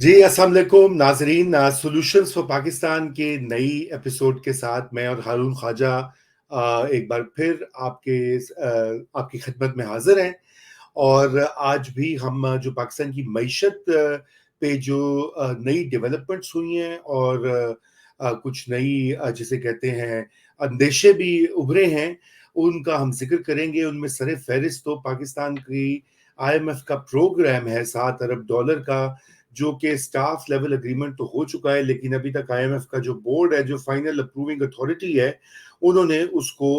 जी अस्सलाम वालेकुम नाजरीन, सॉल्यूशंस फॉर पाकिस्तान के नई एपिसोड के साथ मैं और हारून ख्वाजा एक बार फिर आपकी खिदमत में हाजिर हैं। और आज भी हम जो पाकिस्तान की मईशत पे जो नई डेवलपमेंट्स हुई हैं और कुछ नई जिसे कहते हैं अंदेशे भी उभरे हैं, उनका हम जिक्र करेंगे। उनमें सरे फहरिस्त तो पाकिस्तान की IMF का प्रोग्राम है $7 अरब का, जो कि स्टाफ लेवल एग्रीमेंट तो हो चुका है, लेकिन अभी तक IMF का जो बोर्ड है, जो फाइनल अप्रूविंग अथॉरिटी है, उन्होंने उसको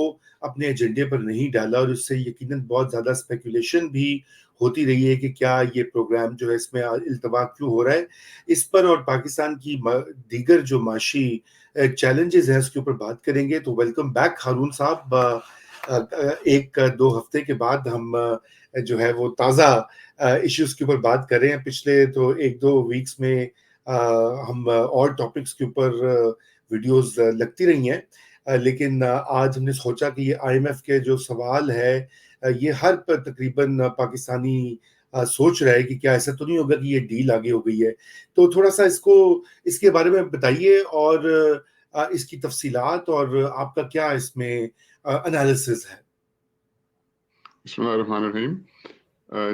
अपने एजेंडे पर नहीं डाला। और इससे यकीनन बहुत ज्यादा स्पेकुलेशन भी होती रही है कि क्या ये प्रोग्राम जो है इसमें इल्तवा क्यों हो रहा है। इस पर और पाकिस्तान की दीगर जो माशी चैलेंजेस हैं उसके ऊपर बात करेंगे। तो वेलकम बैक हारून साहब। एक दो हफ्ते के बाद हम जो है वो ताज़ा इश्यूज के ऊपर बात कर रहे हैं। पिछले तो एक दो वीक्स में हम और टॉपिक्स के ऊपर वीडियोस लगती रही हैं, लेकिन आज हमने सोचा कि ये IMF के जो सवाल है, ये हर तकरीबन पाकिस्तानी सोच रहा है कि क्या ऐसा तो नहीं होगा कि ये डील आगे हो गई है। तो थोड़ा सा इसके बारे में बताइए और इसकी तफसीलात और आपका क्या इसमें एनालिसिस है। बिस्मिल्लाहिर्रहमानिर्रहीम।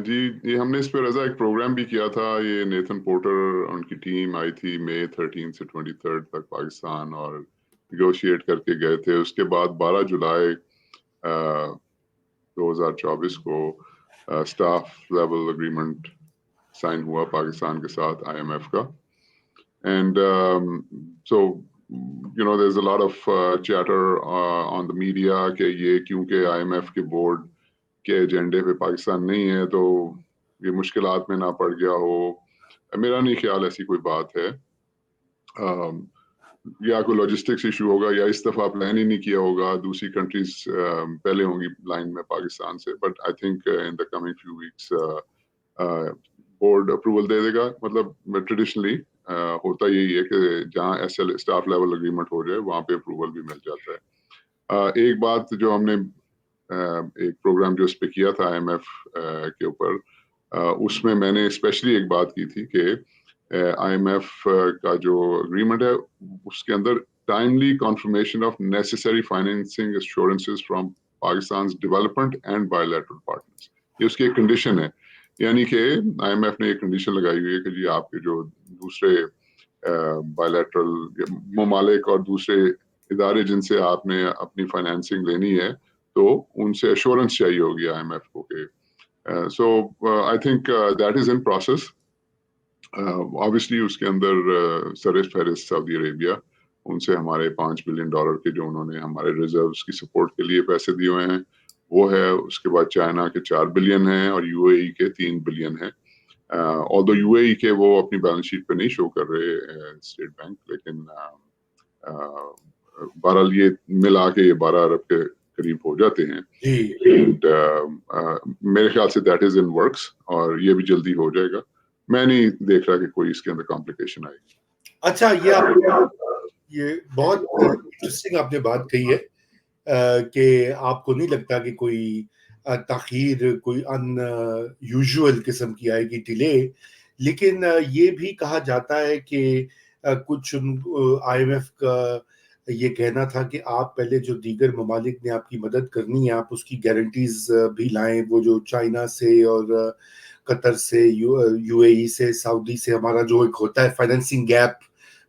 जी, ये हमने इस पे रजा एक प्रोग्राम भी किया था। ये नेथन पोर्टर उनकी टीम आई थी मई 13 से 23 तक पाकिस्तान और निगोशिएट करके गए थे। उसके बाद 12 जुलाई 2024 को स्टाफ लेवल एग्रीमेंट साइन हुआ पाकिस्तान के साथ IMF का। And so there's a lot of chatter on the media कि ये क्योंकि IMF के बोर्ड के एजेंडे पे पाकिस्तान नहीं है तो ये मुश्किलात में ना पड़ गया हो। मेरा नहीं ख्याल ऐसी कोई बात है। या कोई लॉजिस्टिक्स इशू होगा या इस दफ़ा प्लान ही नहीं किया होगा, दूसरी कंट्रीज पहले होंगी लाइन में पाकिस्तान से। But I think in the coming few weeks board approval दे देगा। मतलब ट्रेडिशनली होता यही है कि जहाँ SL स्टाफ लेवल एग्रीमेंट हो जाए वहाँ पे अप्रूवल भी मिल जाता है। एक बात जो हमने एक प्रोग्राम जो इस पे किया था IMF के ऊपर, उसमें मैंने स्पेशली एक बात की थी कि IMF का जो एग्रीमेंट है उसके अंदर timely conformation of necessary financing assurances from Pakistan development and bilateral partners, ये उसकी एक कंडीशन है। यानी कि IMF ने एक कंडीशन लगाई हुई है कि जी आपके जो दूसरे बायलैटरल ममालिक और दूसरे इदारे जिनसे आपने अपनी फाइनेंसिंग लेनी है तो उनसे एश्योरेंस चाहिए होगी IMF को के। So I think that is in process. Obviously उसके अंदर सर फहरिस्त सऊदी अरेबिया, उनसे हमारे $5 बिलियन के जो उन्होंने हमारे रिजर्व्स की सपोर्ट के लिए पैसे दिए हुए हैं वो है। उसके बाद चाइना के 4 बिलियन हैं और UAE के 3 बिलियन हैं। ऑल्दो UAE के वो अपनी बैलेंस शीट पे नहीं शो कर रहे स्टेट बैंक, लेकिन बहरहाल ये मिला के ये 12 अरब के करीब हो जाते हैं। एंड मेरे ख्याल say that is in works और ये भी जल्दी हो जाएगा। मैं नहीं देख रहा कि कोई इसके अंदर कॉम्प्लिकेशन आएगी। अच्छा, ये बहुत इंटरेस्टिंग आपने बात कही है कि आपको नहीं लगता कि कोई ताखीर, कोई अनयूजुअल किस्म की आएगी डिले। लेकिन ये भी कहा जाता है कि कुछ IMF का ये कहना था कि आप पहले जो दीगर ममालिक ने आपकी मदद करनी है आप उसकी गारंटीज भी लाएं। वो जो चाइना से और कतर से, UAE से, सऊदी से हमारा जो एक होता है फाइनेंसिंग गैप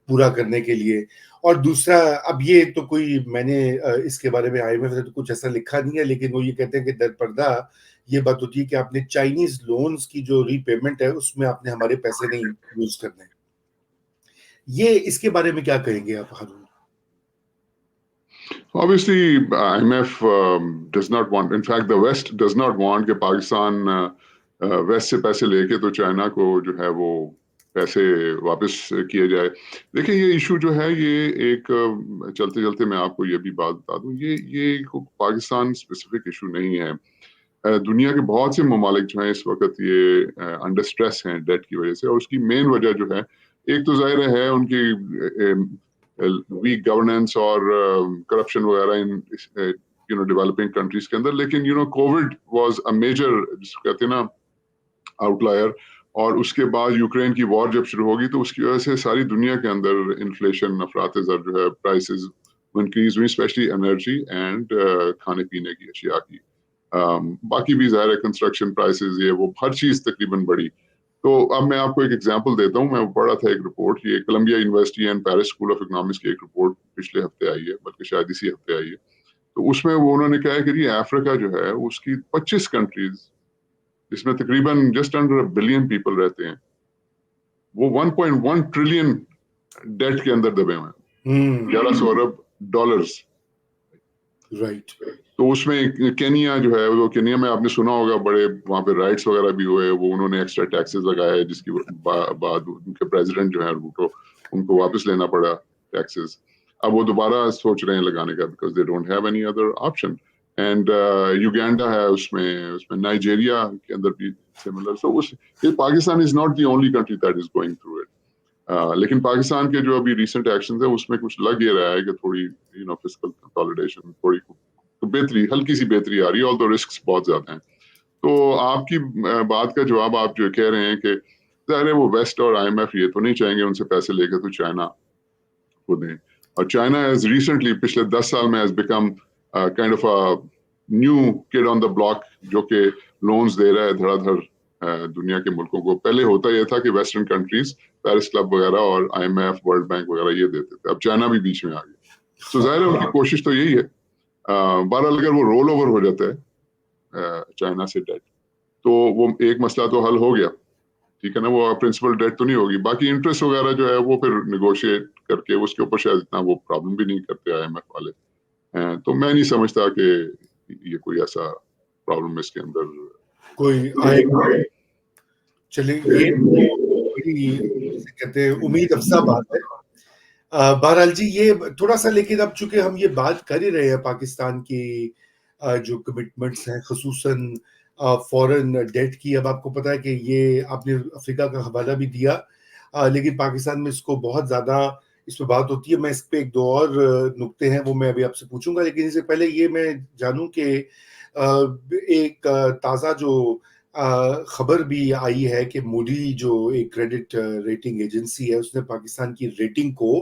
पूरा करने के लिए। और दूसरा, अब ये तो कोई मैंने इसके बारे में IMF ने तो कुछ ऐसा लिखा नहीं है, लेकिन वो ये कहते हैं कि दर पर्दा ये बात होती है कि आपने चाइनीज लोन्स की जो रीपेमेंट है उसमें आपने हमारे पैसे नहीं यूज करने। ये इसके बारे में क्या कहेंगे आप हारून? Obviously, IMF does not want, in fact, the West does not want कि पाकिस्तान वेस्ट से पैसे लेके तो चाइना को जो है वो पैसे वापस किए जाए। देखिए ये इशू जो है ये एक चलते चलते मैं आपको ये भी बात बता दूं, ये पाकिस्तान स्पेसिफिक इशू नहीं है। दुनिया के बहुत से ममालिक जो हैं इस वक्त ये अंडर स्ट्रेस हैं डेट की वजह से, और उसकी मेन वजह जो है एक तो जाहिर है उनकी वीक गवर्नेंस और करप्शन वगैरह इन डेवलपिंग कंट्रीज के अंदर। लेकिन कोविड वाज अ मेजर, जिसको कहते हैं ना, आउटलायर। اور اس کے بعد یوکرین کی وار جب شروع ہوگی تو اس کی وجہ سے ساری دنیا کے اندر انفلیشن افراط زر جو ہے پرائسز انکریز ہوئی اسپیشلی انرجی اینڈ کھانے پینے کی اشیاء کی. باقی بھی ظاہر ہے کنسٹرکشن پرائسز یہ وہ ہر چیز تقریباً بڑھی. تو اب میں آپ کو ایک ایگزامپل دیتا ہوں. میں پڑھا تھا ایک رپورٹ, یہ Columbia University and Paris School of Economics کی ایک رپورٹ پچھلے ہفتے آئی ہے, بلکہ شاید اسی ہفتے آئی ہے. تو اس میں وہ انہوں نے کہا ہے کہ یہ افریقہ جو ہے اس کی 25 کنٹریز جس میں تقریباً جسٹ انڈر بلین پیپل رہتے ہیں, وہ 1.1 ٹریلین ڈیٹ کے اندر دبے ہوئے ہیں, 1100 ارب ڈالرز. رائٹ. تو اس میں کینیا جو ہے, وہ کینیا میں آپ نے سنا ہوگا بڑے وہاں پہ رائٹس وغیرہ بھی ہوئے, وہ انہوں نے ایکسٹرا ٹیکسز لگائے جس کی بعد ان کے پریزیڈنٹ جو ہے روٹو, ان کو واپس لینا پڑا ٹیکسز. اب وہ دوبارہ سوچ رہے ہیں لگانے کا because they don't have any other option. And Uganda ہے اس میں نائجیریا کے اندر بھی similar. So Pakistan is not the only country that is going through it. لیکن پاکستان کے جو ابھی ریسنٹ ایکشنز ہیں اس میں کچھ لگ یہ رہا ہے کہ تھوڑی فسکل کنسالیڈیشن, تھوڑی بہتری, ہلکی سی بہتری آ رہی ہے, آلدو رسکس بہت زیادہ ہیں. تو آپ کی بات کا جواب آپ جو کہہ رہے ہیں کہ ظاہر ہے وہ ویسٹ اور IMF یہ تو نہیں چاہیں گے ان سے پیسے لے کے تو چائنا کو دیں. اور چائنا ہیز ریسنٹلی پچھلے 10 سال میں has become kind of a new could on the block, جو کہ لونز دے رہا ہے دھڑا دھڑ دنیا کے ملکوں کو. پہلے ہوتا یہ تھا کہ ویسٹرن کنٹریز پیرس کلب وغیرہ اور IMF ورلڈ بینک وغیرہ یہ دیتے تھے, اب چائنا بھی بیچ میں آ گیا. تو ظاہر ہے ان کی کوشش تو یہی ہے. بہرحال اگر وہ رول اوور ہو جاتا ہے چائنا سے ڈیٹ تو وہ ایک مسئلہ تو حل ہو گیا, ٹھیک ہے نا, وہ پرنسپل ڈیٹ تو نہیں ہوگی. باقی انٹرسٹ وغیرہ جو ہے وہ پھر نیگوشیٹ کر کے اس کے اوپر شاید اتنا وہ پرابلم بھی نہیں کرتے IMF والے. تو میں نہیں سمجھتا کہ یہ کوئی ایسا پرابلم اس کے اندر کوئی آئے گا. چلیے یہ کہتے ہیں امید افزا بات ہے. بہرحال جی یہ تھوڑا سا, لیکن اب چونکہ ہم یہ بات کر ہی رہے ہیں پاکستان کی جو کمٹمنٹس ہیں خصوصاً فورن ڈیٹ کی, اب آپ کو پتا ہے کہ یہ آپ نے افریقہ کا حوالہ بھی دیا, لیکن پاکستان میں اس کو بہت زیادہ اس پہ بات ہوتی ہے. میں اس پہ ایک دو اور نقطے ہیں وہ میں ابھی آپ سے پوچھوں گا, لیکن اس سے پہلے یہ میں جانوں کہ ایک تازہ جو خبر بھی آئی ہے کہ موڈی جو ایک کریڈٹ ریٹنگ ایجنسی ہے اس نے پاکستان کی ریٹنگ کو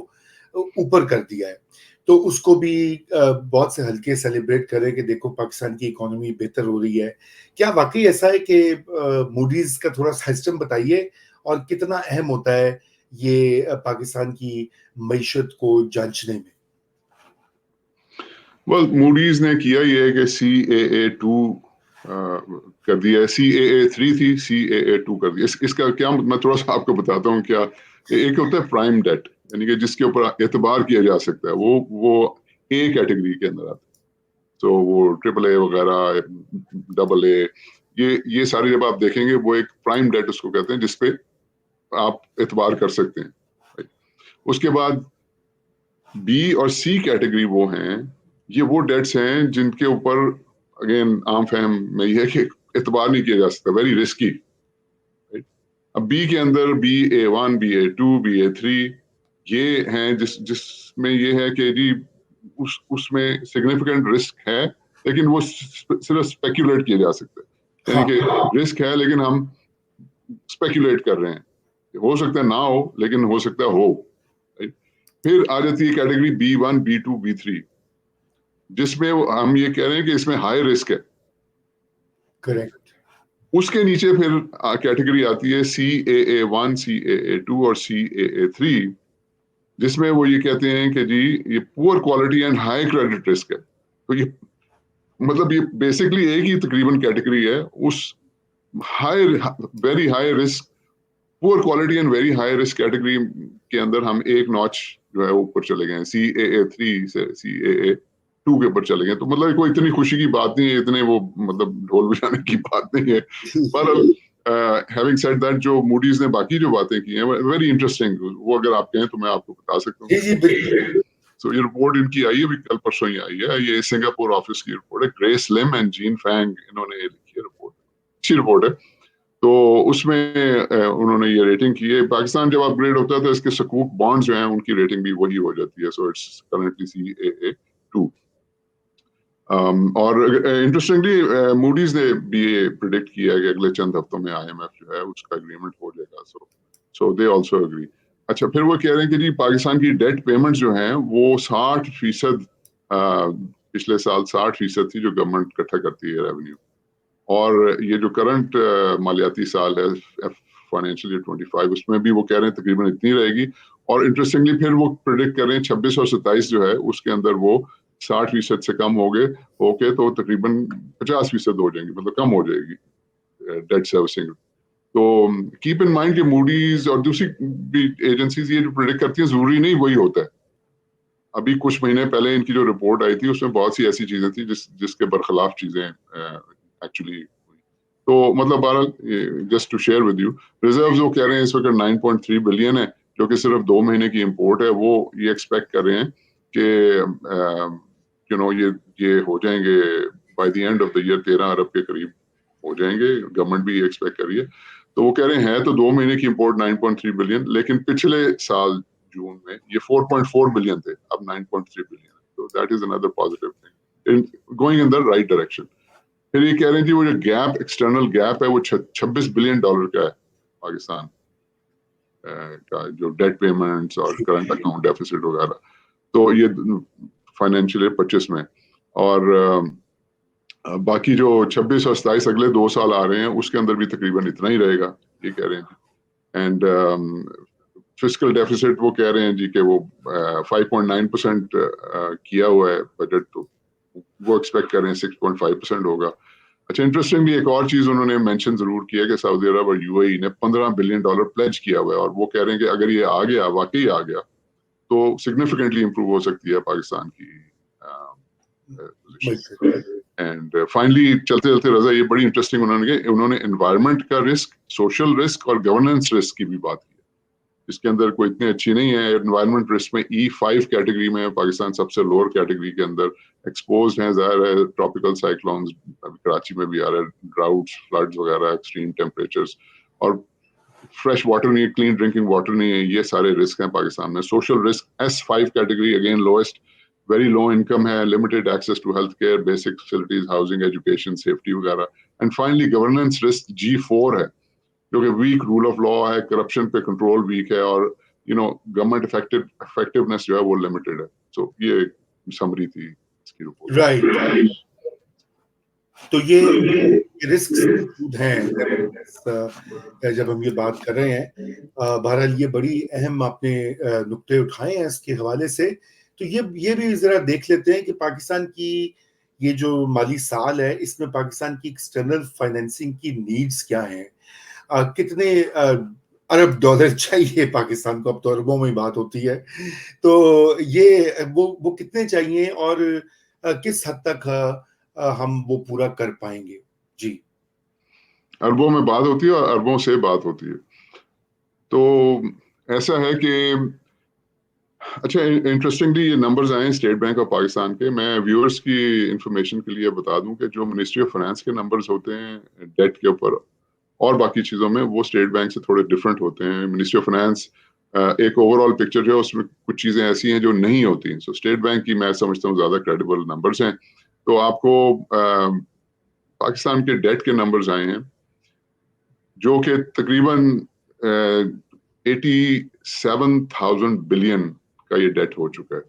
اوپر کر دیا ہے. تو اس کو بھی بہت سے حلقے سیلیبریٹ کرے کہ دیکھو پاکستان کی اکانومی بہتر ہو رہی ہے. کیا واقعی ایسا ہے کہ موڈیز کا تھوڑا سسٹم بتائیے اور کتنا اہم ہوتا ہے یہ پاکستان کی معیشت کو جانچنے میں؟ موڈیز نے کیا یہ ہے کہ CAA2 کر دیا ہے. CAA3 تھی, CAA2 کر دیا. اس کا کیا میں تھوڑا سا آپ کو بتاتا ہوں. کیا ایک ہوتا ہے پرائم ڈیٹ, یعنی کہ جس کے اوپر اعتبار کیا جا سکتا ہے, وہ A کیٹیگری کے اندر آتا ہے. تو وہ AAA وغیرہ AA یہ سارے جب آپ دیکھیں گے وہ ایک پرائم ڈیٹ اس کو کہتے ہیں جس پہ آپ اعتبار کر سکتے ہیں. اس کے بعد B اور C کیٹیگری وہ ہیں, یہ وہ ڈیٹس ہیں جن کے اوپر اگین عام فہم میں یہ ہے کہ اعتبار نہیں کیا جا سکتا, ویری رسکی. اب B کے اندر BA1 BA2 BA3 یہ ہیں جس میں یہ ہے کہ جی اس میں سگنیفیکنٹ رسک ہے, لیکن وہ صرف اسپیکولیٹ کیا جا سکتا ہے. یعنی کہ رسک ہے لیکن ہم اسپیکولیٹ کر رہے ہیں, ہو سکتا ہے نہ ہو لیکن ہو سکتا ہے ہو. پھر آ جاتی ہے کیٹیگری B1 B2 B3 جس میں ہم یہ کہہ رہے ہیں کہ اس میں ہائی رسک ہے. کریکٹ. اس کے نیچے پھر کیٹیگری آتی ہے CAA1 CAA2 اور CAA3 جس میں وہ یہ کہتے ہیں کہ جی یہ پور quality and high credit risk ہے. تو یہ مطلب یہ بیسکلی ایک ہی تقریباً کیٹیگری ہے. اس very high risk poor quality and very high risk category کے اندر ہم ایک نوچ جو ہے اوپر چلے گئے, CAA3 سے CAA2 کے اوپر چلے گئے. تو مطلب کوئی اتنی خوشی کی بات نہیں ہے, اتنے وہ مطلب ڈھول بجانے کی بات نہیں ہے. پر having said that جو موڈیز نے باقی جو باتیں کی ہیں ویری انٹرسٹنگ, وہ اگر آپ کہیں تو میں آپ کو بتا سکتا ہوں. جی بالکل. سو یہ رپورٹ ان کی آئی ہے, کل پرسوں ہی آئی ہے. یہ سنگاپور آفس کی رپورٹ ہے, گریس لم اینڈ جین فینگ انہوں نے یہ لکھی ہے رپورٹ, اچھی رپورٹ ہے. تو اس میں انہوں نے یہ ریٹنگ کی ہے. پاکستان جب اپ گریڈ ہوتا ہے تو اس کے سکوک بانڈز جو ہیں ان کی ریٹنگ بھی وہی ہو جاتی ہے. So it's currently CAA2. اور انٹرسٹنگلی موڈیز نے بھی یہ پریڈکٹ کیا ہے کہ اگلے چند ہفتوں میں IMF جو ہے اس کا اگریمنٹ ہو جائے گا. سو دے آلسو اگری. اچھا پھر وہ کہہ رہے ہیں کہ جی پاکستان کی ڈیٹ پیمنٹ جو ہیں وہ 60% پچھلے سال 60% تھی جو گورنمنٹ اکٹھا کرتی ہے ریونیو, اور یہ جو کرنٹ مالیاتی سال ہے فائنینشیل ایئر 25 اس میں بھی وہ کہہ رہے ہیں تقریباً اتنی رہے گی. اور انٹرسٹنگلی پھر وہ پریڈکٹ کر رہے ہیں 26 اور 27 جو ہے اس کے اندر وہ 60% سے کم ہو کے تو تقریباً 50% ہو جائیں گے, مطلب کم ہو جائے گی ڈیٹ سروسنگ. تو کیپ ان مائنڈ کہ موڈیز اور دوسری بھی ایجنسیز یہ جو پریڈکٹ کرتی ہیں ضروری نہیں وہی ہوتا ہے. ابھی کچھ مہینے پہلے ان کی جو رپورٹ آئی تھی اس میں بہت سی ایسی چیزیں تھیں جس کے برخلاف چیزیں ایکچولی. تو مطلب بہرحال just to share with you, reserves وہ کہہ رہے ہیں اس وقت 9.3 بلین ہے جو کہ صرف 2 مہینے کی امپورٹ ہے. وہ یہ ایکسپیکٹ کر رہے ہیں کہ یہ ہو جائیں گے by the end of the year 13 ارب کے قریب ہو جائیں گے. گورنمنٹ بھی ایکسپیکٹ کر رہی ہے. تو وہ کہہ رہے ہیں تو 2 مہینے کی امپورٹ 9.3 بلین, لیکن پچھلے سال جون میں یہ 4.4 بلین تھے, اب 9.3 بلین. تو that is another positive thing going in the right direction. پھر یہ کہہ رہے ہیں کہ وہ جو گیپ ایکسٹرنل گیپ ہے وہ 26 بلین ڈالر کا ہے پاکستان کا, جو ڈیٹ پیمنٹس اور کرنٹ اکاؤنٹ ڈیفیسٹ وغیرہ. تو یہ فائنینشیل ایئر 25 میں, اور باقی جو 26 اور 27 اگلے 2 سال آ رہے ہیں اس کے اندر بھی تقریباً اتنا ہی رہے گا یہ کہہ رہے ہیں. اینڈ فسکل ڈیفیسٹ وہ کہہ رہے ہیں جی کہ وہ 5.9% کیا ہوا ہے بجٹ, تو وہ ایکسپیکٹ کر رہے ہیں 6.5% ہوگا. اچھا انٹرسٹنگلی ایک اور چیز انہوں نے مینشن ضرور کیا کہ سعودی عرب اور UAE نے $15 بلین پلیج کیا ہوا ہے, اور وہ کہہ رہے ہیں کہ اگر یہ آ گیا واقعی آ گیا تو سگنیفیکنٹلی امپروو ہو سکتی ہے پاکستان کی پوزیشن. اینڈ فائنلی چلتے چلتے رضا یہ بڑی انٹرسٹنگ انہوں نے انوائرمنٹ کا رسک, سوشل رسک اور گورننس رسک کی بھی بات کی, اس کے اندر کوئی اتنی اچھی نہیں ہے. انوائرمنٹ رسک میں E5 کیٹیگری میں پاکستان سب سے لوور کیٹیگری کے اندر ایکسپوزڈ ہیں. ظاہر ہے ٹراپیکل سائیکلونز کراچی میں بھی آ رہا ہے, ڈراؤٹس, فلڈز وغیرہ, ایکسٹریم ٹیمپریچرز, اور فریش واٹر نہیں ہے, کلین ڈرنکنگ واٹر نہیں ہے. یہ سارے رسک ہیں پاکستان میں. Social risk S5 category again lowest, very low income ہے, limited access to health care, basic facilities, housing, education, safety وغیرہ. And finally governance risk G4 ہے جو کہ ویک رول آف لا ہے, کرپشن پہ کنٹرول ویک ہے, اور government effectiveness جو ہے وہ لمیٹڈ ہے. سو یہ سمری تھی اس کی رپورٹ. رائٹ. تو یہ رسکس موجود ہیں جب ہم یہ بات کر رہے ہیں. بہرحال یہ بڑی اہم آپ نے نقطے اٹھائے ہیں اس کے حوالے سے. تو یہ بھی ذرا دیکھ لیتے ہیں کہ پاکستان کی یہ جو مالی سال ہے اس میں پاکستان کی ایکسٹرنل فائنینسنگ کی نیڈز کیا ہیں, کتنے ارب ڈالر چاہیے پاکستان کو, اب تو اربوں میں بات ہوتی ہے. تو یہ وہ کتنے چاہیے اور کس حد تک ہم وہ پورا کر پائیں گے. جی اربوں میں بات ہوتی ہے اور اربوں سے بات ہوتی ہے. تو ایسا ہے کہ اچھا انٹرسٹنگلی یہ نمبرز آئے ہیں اسٹیٹ بینک آف پاکستان کے. میں ویورز کی انفارمیشن کے لیے بتا دوں کہ جو منسٹری آف فائنانس کے نمبرز ہوتے ہیں ڈیٹ کے اوپر اور باقی چیزوں میں, وہ اسٹیٹ بینک سے تھوڑے ڈفرینٹ ہوتے ہیں. منسٹری آف فائنانس ایک اوور آل پکچر جو ہے اس میں کچھ چیزیں ایسی ہیں جو نہیں ہوتی ہیں. سو اسٹیٹ بینک کی میں سمجھتا ہوں زیادہ کریڈیبل نمبرز ہیں. تو آپ کو پاکستان کے ڈیٹ کے نمبرز آئے ہیں جو کہ تقریباً 87,000 بلین کا یہ ڈیٹ ہو چکا ہے,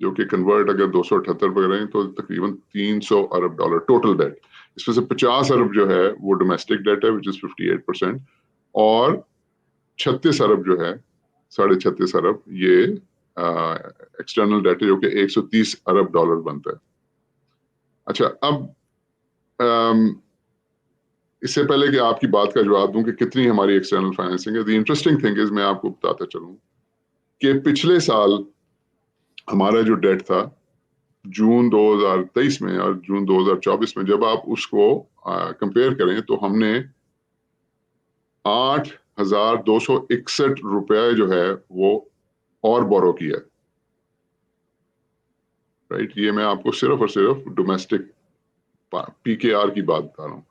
جو کہ کنورٹ اگر 278 پہ کریں تو تقریباً 300 ارب ڈالر ٹوٹل ڈیٹ. اس میں سے 50 ارب جو ہے وہ ڈومیسٹک ڈیٹ ہے which is 58%, اور 36 ارب جو ہے 36.5 ارب یہ ایکسٹرنل ڈیٹ ہے جو کہ 130 ارب ڈالر بنتا ہے. اچھا اب اس سے پہلے کہ آپ کی بات کا جواب دوں کہ کتنی ہماری ایکسٹرنل فائنینسنگ ہے, دی انٹرسٹنگ تھنگ از میں آپ کو بتاتا چلوں کہ پچھلے سال ہمارا جو ڈیٹ تھا جون 2023 میں اور جون 2024 میں, جب آپ اس کو کمپیئر کریں تو ہم نے 8,261 روپے جو ہے وہ اور بورو کیا ہے. رائٹ, یہ میں آپ کو صرف اور صرف ڈومیسٹک PKR کی بات بتا رہا ہوں.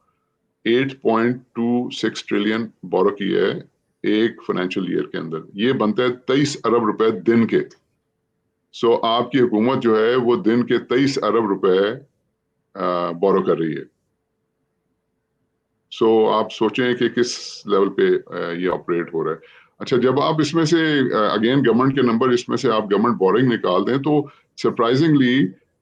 8.26 ٹریلین بورو کی ہے ایک فائنینشیل ایئر کے اندر. یہ بنتا ہے 23 ارب روپے دن کے. سو آپ کی حکومت جو ہے وہ دن کے 23 ارب روپے बोरो कर रही है. सो आप सोचें कि किस लेवल पे ये ऑपरेट हो रहा है. अच्छा, जब आप इसमें से अगेन गवर्नमेंट के नंबर, इसमें से आप गवर्नमेंट बोरिंग निकाल दें तो सरप्राइजिंगली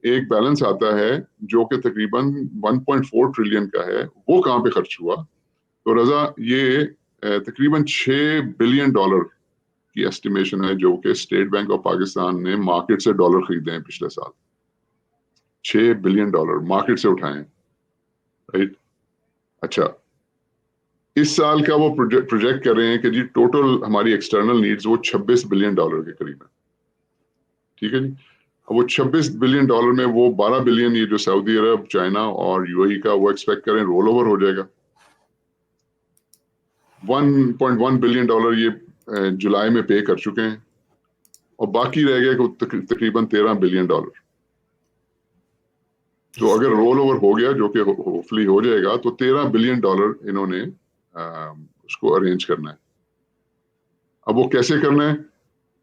एक बैलेंस आता है जो कि तकरीबन 1.4 ट्रिलियन का है. वो कहाँ पे खर्च हुआ? तो रजा, ये तकरीबन $6 बिलियन की एस्टिमेशन है जो कि स्टेट बैंक ऑफ पाकिस्तान ने मार्केट से डॉलर खरीदे हैं पिछले साल. $6 बिलियन मार्केट से उठाए, राइट. अच्छा, इस साल का वो प्रोजेक्ट कर रहे हैं कि जी टोटल हमारी एक्सटर्नल नीड्स वो $26 बिलियन के करीब है. ठीक है जी. वो $26 बिलियन में वो 12 बिलियन ये जो सऊदी अरब, चाइना और यूएई का वो एक्सपेक्ट करें रोल ओवर हो जाएगा. 1.1 बिलियन ये जुलाई में पे कर चुके हैं और बाकी रह गए तकरीबन $13 बिलियन. तो अगर रोल ओवर हो गया, जो कि होपफुली हो जाएगा, तो $13 बिलियन इन्होंने उसको अरेंज करना है. अब वो कैसे करना है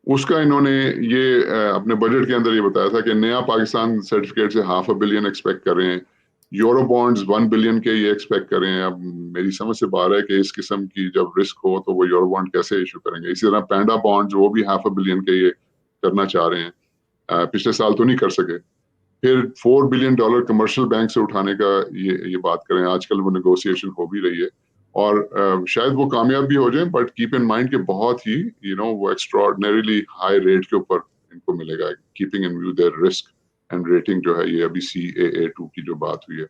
उसका इन्होंने ये अपने बजट के अंदर ये बताया था कि नया पाकिस्तान सर्टिफिकेट से $500 मिलियन एक्सपेक्ट कर रहे हैं. यूरो बॉन्ड्स 1 बिलियन के ये एक्सपेक्ट कर रहे हैं. अब मेरी समझ से बाहर है कि इस किस्म की जब रिस्क हो तो वो यूरो बॉन्ड कैसे इशू करेंगे. इसी तरह पैंडा बॉन्ड्स वो भी $500 मिलियन के ये करना चाह रहे हैं. पिछले साल तो नहीं कर सके. फिर $4 बिलियन कमर्शियल बैंक से उठाने का ये बात करें. आजकल वो नेगोशिएशन हो भी रही है और शायद वो कामयाब भी हो जाए, बट कीप इन माइंड कि बहुत ही वो एक्स्ट्राऑर्डिनरीली हाई रेट के ऊपर इनको मिलेगा, keeping in view their risk and rating जो है ये अभी CAA2 की जो बात हुई है.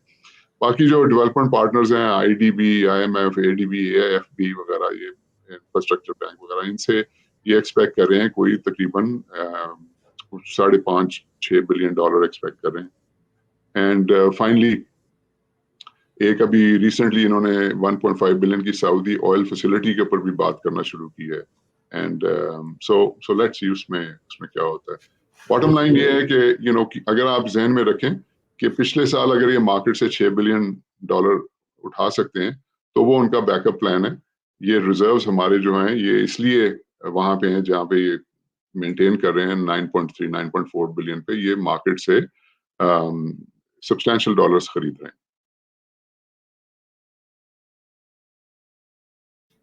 बाकी जो डेवलपमेंट पार्टनर्स हैं IDB, IMF, ADB, AIFB वगैरह, ये इंफ्रास्ट्रक्चर बैंक वगैरह, इनसे ये एक्सपेक्ट कर रहे हैं कोई तकरीबन $5.5-6 बिलियन एक्सपेक्ट कर रहे हैं. एंड फाइनली एक अभी रिसेंटली इन्होंने 1.5 बिलियन की सऊदी ऑयल फैसिलिटी के ऊपर भी बात करना शुरू की है. एंड सो लेट्स सी उसमें क्या होता है. बॉटम लाइन ये है कि अगर आप जहन में रखें कि पिछले साल अगर ये मार्केट से $6 बिलियन उठा सकते हैं तो वो उनका बैकअप प्लान है. ये रिजर्व्स हमारे जो हैं ये इसलिए वहां पे हैं जहाँ पे ये मेंटेन कर रहे हैं 9.4 बिलियन पे. ये मार्केट से सब्सटैंशियल डॉलर्स खरीद रहे हैं.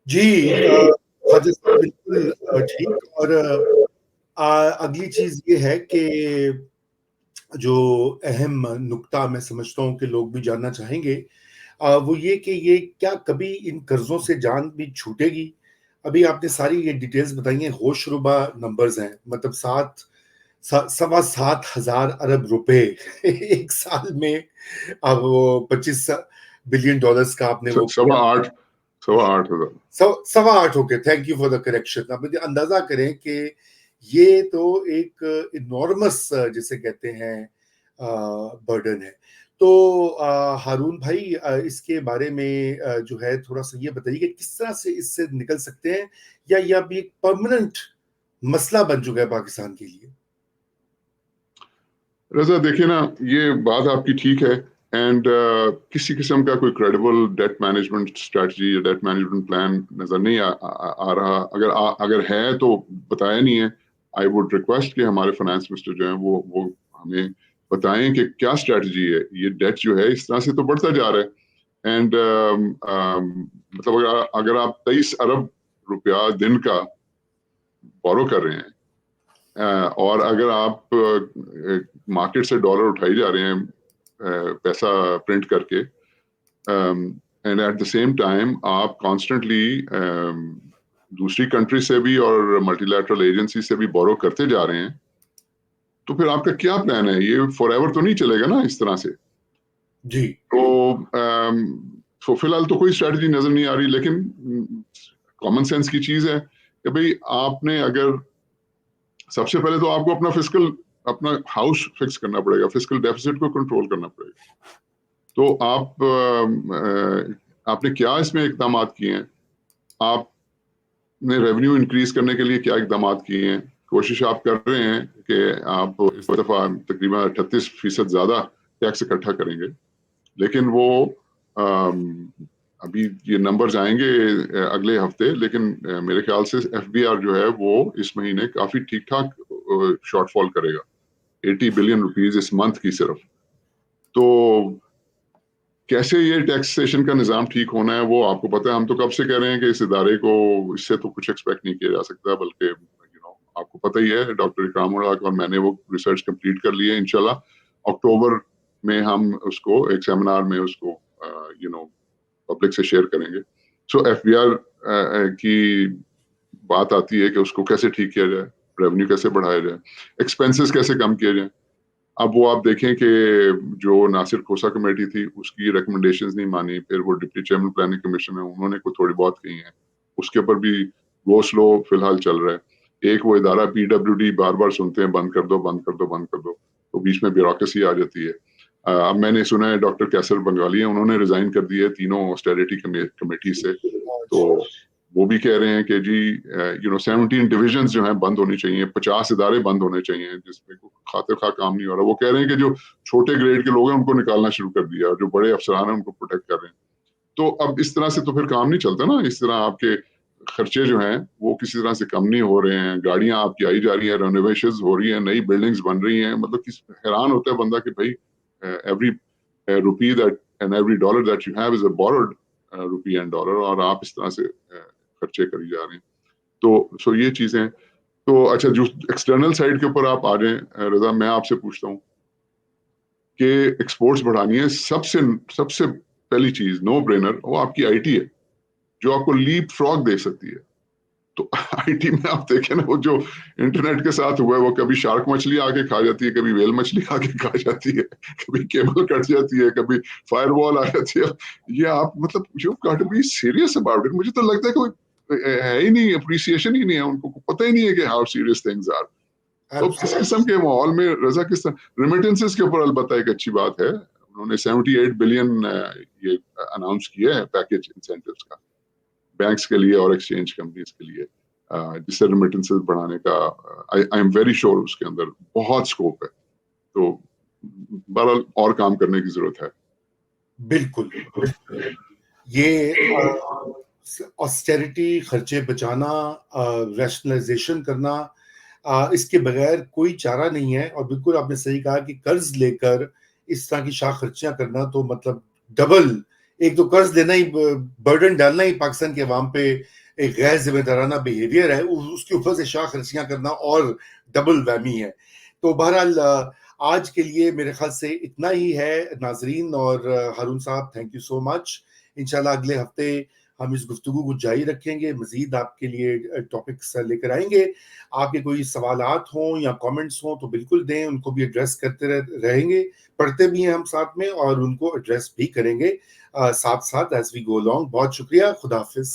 जी ख्वाजा साहब, बिल्कुल ठीक. और अगली चीज ये है कि जो अहम नुक्ता मैं समझता हूँ कि लोग भी जानना चाहेंगे, वो ये कि ये क्या कभी इन कर्जों से जान भी छूटेगी? अभी आपने सारी ये डिटेल्स बताई हैं, होशरुबा नंबर्स हैं, मतलब 7,7 हजार रुपए एक साल में. अब वो $25 बिलियन का आपने वो सवा आठ हजार. 8.25 okay, thank you for the correction. अब मुझे अंदाजा करें कि ये तो एक इनॉर्मस जिसे कहते हैं बर्डन है. तो हारून भाई, इसके बारे में जो है थोड़ा सा ये बताइए कि किस तरह से इससे निकल सकते हैं, या ये अभी एक परमानेंट मसला बन चुका है पाकिस्तान के लिए? रजा, देखिए ना, ये बात आपकी ठीक है. एंड किसी किस्म का कोई क्रेडिबल डेट मैनेजमेंट स्ट्रेटजी या डेट मैनेजमेंट प्लान नजर नहीं आ रहा. अगर है तो बताया नहीं है. आई वुड रिक्वेस्ट कि हमारे फाइनेंस मिनिस्टर जो हैं वो हमें बताएं कि क्या स्ट्रेटजी है. ये डेट जो है इस तरह से तो बढ़ता जा रहा है. एंड मतलब अगर आप 23 अरब रुपया दिन का बोरो कर रहे हैं और अगर आप मार्केट से डॉलर उठाई जा रहे हैं पैसा प्रिंट करके, and at the same time आप कॉन्स्टेंटली दूसरी कंट्री से भी और मल्टीलैटरल एजेंसी से भी बोरो करते जा रहे हैं, तो फिर आपका क्या प्लान है? ये फॉरएवर तो नहीं चलेगा ना इस तरह से. जी. तो फिलहाल तो कोई स्ट्रेटजी नजर नहीं आ रही, लेकिन कॉमन सेंस की चीज है कि भाई आपने अगर सबसे पहले तो आपको अपना हाउस फिक्स करना पड़ेगा, फिस्कल डेफिसिट को कंट्रोल करना पड़ेगा. तो आपने क्या इसमें इकदाम किए हैं? आपने रेवेन्यू इंक्रीज करने के लिए क्या इकदाम किए हैं? कोशिश आप कर रहे हैं कि आप इस दफा तकरीबन 38% ज्यादा टैक्स इकट्ठा करेंगे, लेकिन वो अभी ये नंबर्स आएंगे अगले हफ्ते, लेकिन मेरे ख्याल से FBR जो है वो इस महीने काफी ठीक ठाक शॉर्टफॉल करेगा. 80 बिलियन रुपीस इस मंथ की सिर्फ. तो कैसे ये टैक्सेशन का निज़ाम ठीक होना है वो आपको पता है. हम तो कब से कह रहे हैं कि इस इदारे को इससे तो कुछ एक्सपेक्ट नहीं किया जा सकता, बल्कि आपको पता ही है डॉक्टर इकराम उल हक और मैंने वो रिसर्च कंप्लीट कर ली है. इंशाल्लाह अक्टूबर में हम उसको एक सेमिनार में उसको पब्लिक से शेयर करेंगे. सो एफबीआर की बात आती है कि उसको कैसे ठीक किया जाए, रेवेन्यू कैसे बढ़ाया जाए, एक्सपेंसेस कैसे कम किए जाए. अब वो आप देखें कि जो नासिर खोसा कमेटी थी उसकी रिकमेंडेशंस नहीं मानी, फिर वो डिप्टी चेयरमैन प्लानिंग कमीशन है उन्होंने कोई थोड़ी बहुत कही है, उसके ऊपर भी गो स्लो फिलहाल चल रहा है. एक वो इदारा पीडब्ल्यूडी बार बार सुनते हैं बंद कर दो बंद कर दो बंद कर दो, तो बीच में ब्यूरोक्रेसी आ जाती है. अब मैंने सुना है डॉक्टर कैसर बंगाली है, उन्होंने रिजाइन कर दिया है तीनों ऑस्टेरिटी कमेटी से. तो वो भी कह रहे हैं कि जी 17 डिविजन्स जो हैं बंद होनी चाहिए, 50 इदारे बंद होने चाहिए जिसमें खातिर खा काम नहीं हो रहा. वो कह रहे हैं कि जो छोटे ग्रेड के लोग हैं उनको निकालना शुरू कर दिया और जो बड़े अफसरान हैं उनको प्रोटेक्ट कर रहे हैं. तो अब इस तरह से तो फिर काम नहीं चलता ना. इस तरह आपके खर्चे जो हैं वो किसी तरह से कम नहीं हो रहे हैं, गाड़ियां आपकी आई जा रही हैं, रेनोवेशंस हो रही हैं, नई बिल्डिंग्स बन रही हैं. मतलब किस हैरान होता है बंदा कि भाई every rupee that and every dollar that you have is a borrowed rupee and dollar, और आप इस तरह से खर्चे करी जा रहे हैं. तो सो ये चीजें. तो अच्छा, जो एक्सटर्नल साइड के ऊपर आप आ जाएं रजा, मैं आपसे पूछता हूँ कि एक्सपोर्ट्स बढ़ानी है, सबसे पहली चीज नो ब्रेनर वो आपकी आईटी है जो आपको लीप फ्रॉग दे सकती है. तो आईटी में आप देखें ना, वो जो इंटरनेट के साथ हुआ है, वो कभी शार्क मछली आके खा जाती है, कभी वेल मछली आके खा जाती है, कभी केबल कट जाती है, कभी फायरवॉल आ जाती है. ये आप मतलब you got to be serious about it. मुझे तो लगता है कोई है ही नहीं, अप्रिसिएशन ही नहीं है, उनको पता ही नहीं है कि हाउ सीरियस थिंग्स आर. तो इस किस्म के माहौल में रजा किस तरह रेमिटेंसेस के ऊपर अलबत्ता एक अच्छी बात है, उन्होंने 78 बिलियन ये अनाउंस किया है पैकेज इंसेंटिव्स का बैंक्स के लिए और एक्सचेंज कंपनीज के लिए, जिससे रेमिटेंसेस बढ़ाने का आई एम वेरी श्योर उसके अंदर बहुत स्कोप है. तो बहरहाल और काम करने की जरूरत है. बिल्कुल. ये ऑस्टेरिटी, खर्चे बचाना, रैशनलाइजेशन करना, इसके बगैर कोई चारा नहीं है. और बिल्कुल आपने सही कहा कि कर्ज लेकर इस तरह की शाह खर्चियां करना तो मतलब डबल, एक तो कर्ज लेना ही, बर्डन डालना ही पाकिस्तान के अवाम पे एक गैर जिम्मेदाराना बिहेवियर है, उसके ऊपर से शाह खर्चियां करना और डबल वैमी है. तो बहरहाल आज के लिए मेरे ख्याल से इतना ही है नाजरीन. और हारून साहब, थैंक यू सो मच. इंशाल्लाह अगले हफ्ते हम इस गुफ्तगू को जारी रखेंगे, मजीद आपके लिए टॉपिक्स लेकर आएंगे. आपके कोई सवालात हों या कमेंट्स हों तो बिल्कुल दें, उनको भी एड्रेस करते रहेंगे, पढ़ते भी हैं हम साथ में और उनको एड्रेस भी करेंगे साथ साथ एज वी गो अलॉन्ग. बहुत शुक्रिया. खुदा हाफिज.